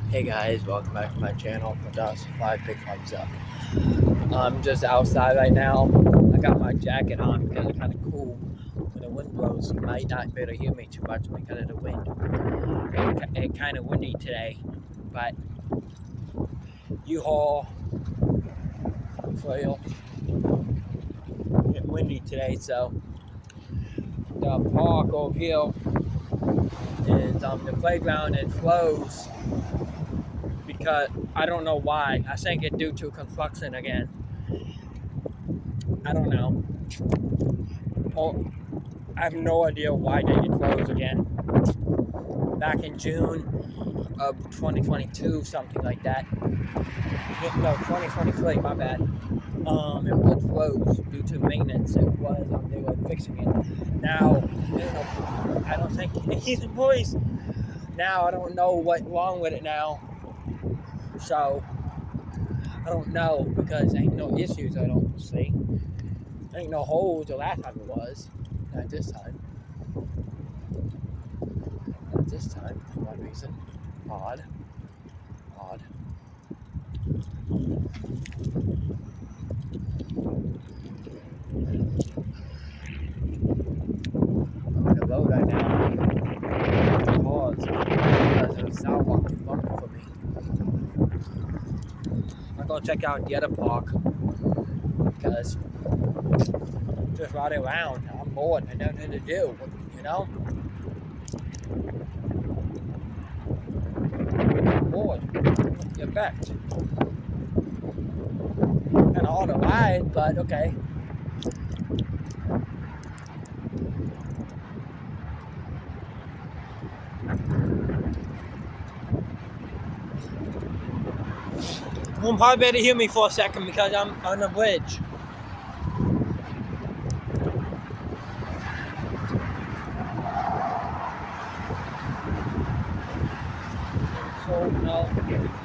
Hey guys, welcome back to my channel. That's 5 big thumbs up. I'm just outside right now. I got my jacket on because it's kind of cool. When the wind blows, you might not be able to hear me too much because of the wind. It's kind of windy today, but U-Haul trail. It's windy today, so the park over here is the playground is closed because I don't know why. I think it's due to construction again. I don't know. Oh, I have no idea why they did close again. Back in June of 2022, something like that. No, 2023, my bad. It was closed due to maintenance. It was, they were fixing it. Now, I don't think, he's employees. Now, I don't know what's wrong with it now. So, I don't know because ain't no issues I don't see. Ain't no holes the last time it was. Not this time. Not this time, for one reason. Odd. I'm on the road right now. Pause because the sidewalk is bumpy for me. I'm gonna check out the other park because just riding around, I'm bored and nothing to do, you know? I'm bored. Get back. Kind of hard to ride, but okay. You'll probably better hear me for a second because I'm on the bridge. So, no,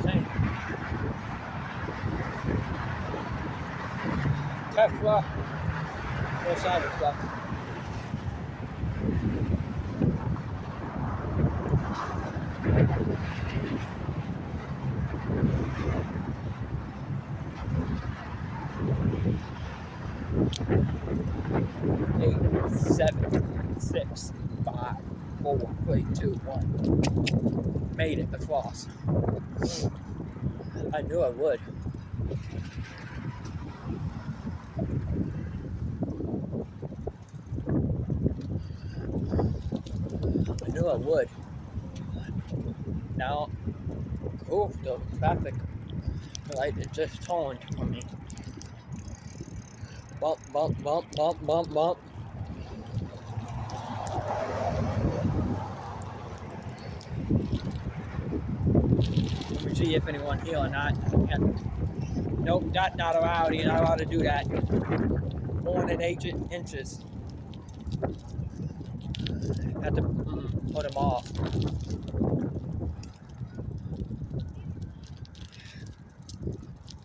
same. Tesla, no side of stuff. Eight, 7, 6, 5, 4, 3, 2, 1. Made it across. I knew I would. I knew I would. Now, cool, the traffic light is just turned on me. Bump, bump, bump, bump, bump, bump. Let me see if anyone here or not. Nope, that's not allowed. You're not allowed to do that. More than 8 inches. Have to put them off.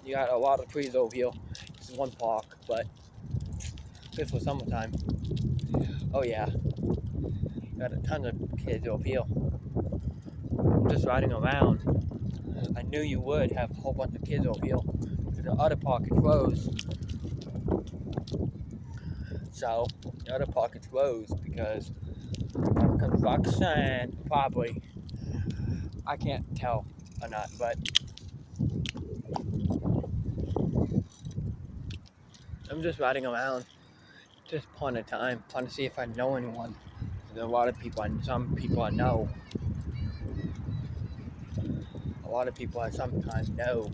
You got a lot of trees over here. This is one park, but good for summertime. Oh yeah. Got a ton of kids over here. Just riding around. I knew you would have a whole bunch of kids over here. The other park is closed. So the other park is closed because of construction, probably. I can't tell or not, but I'm just riding around, just point of time, trying to see if I know anyone. There's a lot of people, some people I know. A lot of people I sometimes know.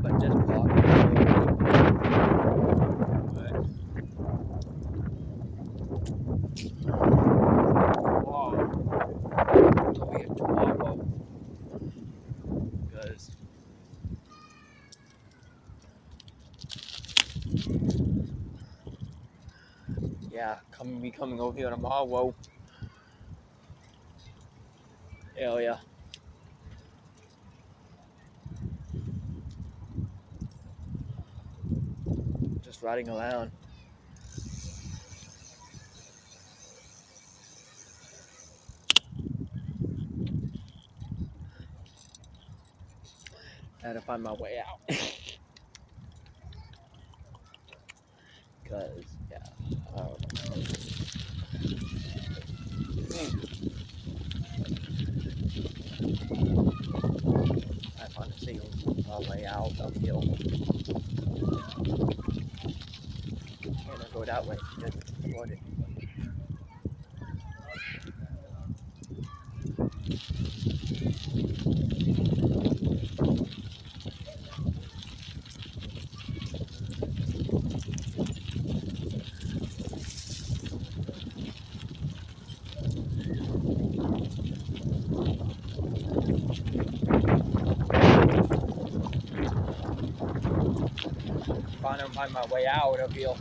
But this park, till we get tomorrow, because yeah, coming over here tomorrow. Hell yeah. Just riding around. I had to find my way out. Because, yeah, I don't know. I find a single my way out uphill. And I go that way. Just avoid it. Find my way out uphill.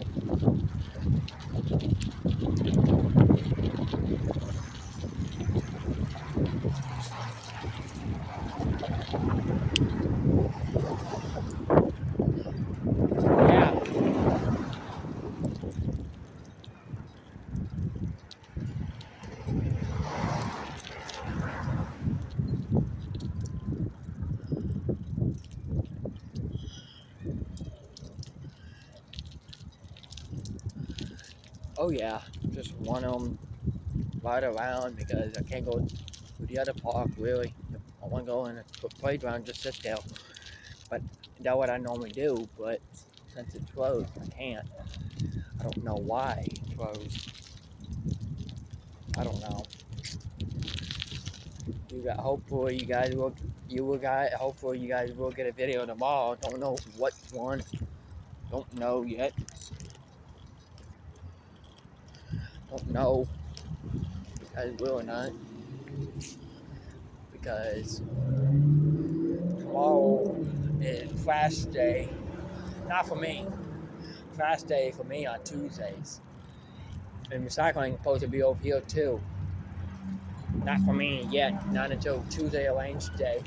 Yeah. Oh yeah, just want them ride around because I can't go to the other park really. I want to go in the playground, just sit there. But that's what I normally do. But since it's closed, I can't. I don't know why it's closed. I don't know. Hopefully you guys will. Hopefully you guys will get a video tomorrow. Don't know what one. Don't know yet. Don't know if you guys will or not. Because tomorrow is fast day. Not for me. Fast day for me on Tuesdays. And recycling is supposed to be over here too. Not for me yet. Not until Tuesday arranged day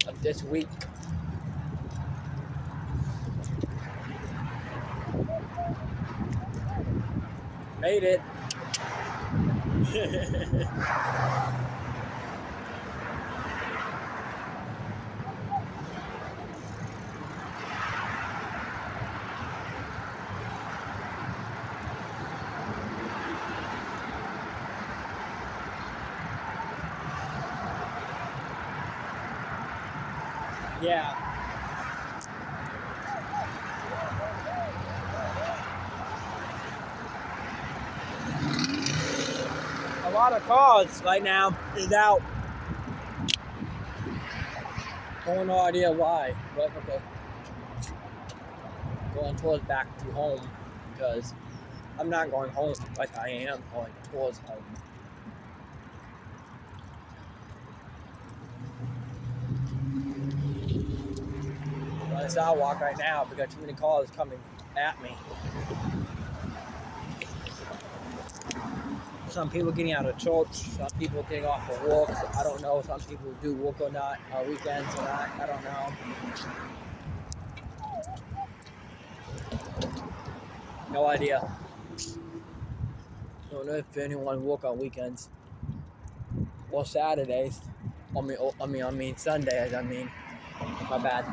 of this week. Made it. Yeah. A lot of cars right now is out. No idea why, but okay. Going towards back to home because I'm not going home like I am going towards home. I'm on the sidewalk right now because too many cars coming at me. Some people getting out of church, some people getting off of work. I don't know. Some people do work or not, on weekends or not. I don't know. No idea. Don't know if anyone work on weekends or Saturdays. I mean Sundays. My bad.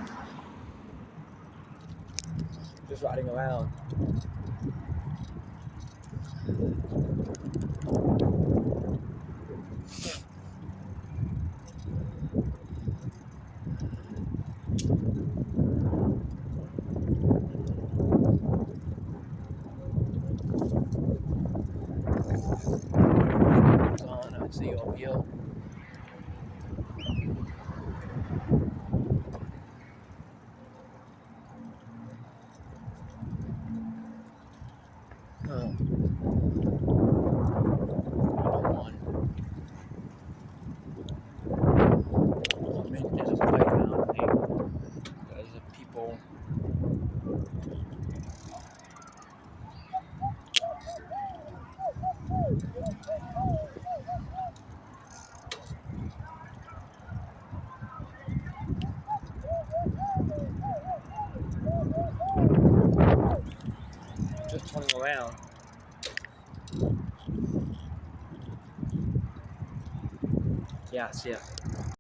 Just riding around. Let's see over here. There's a playground here. There's people. Just turning around. Yeah, see ya.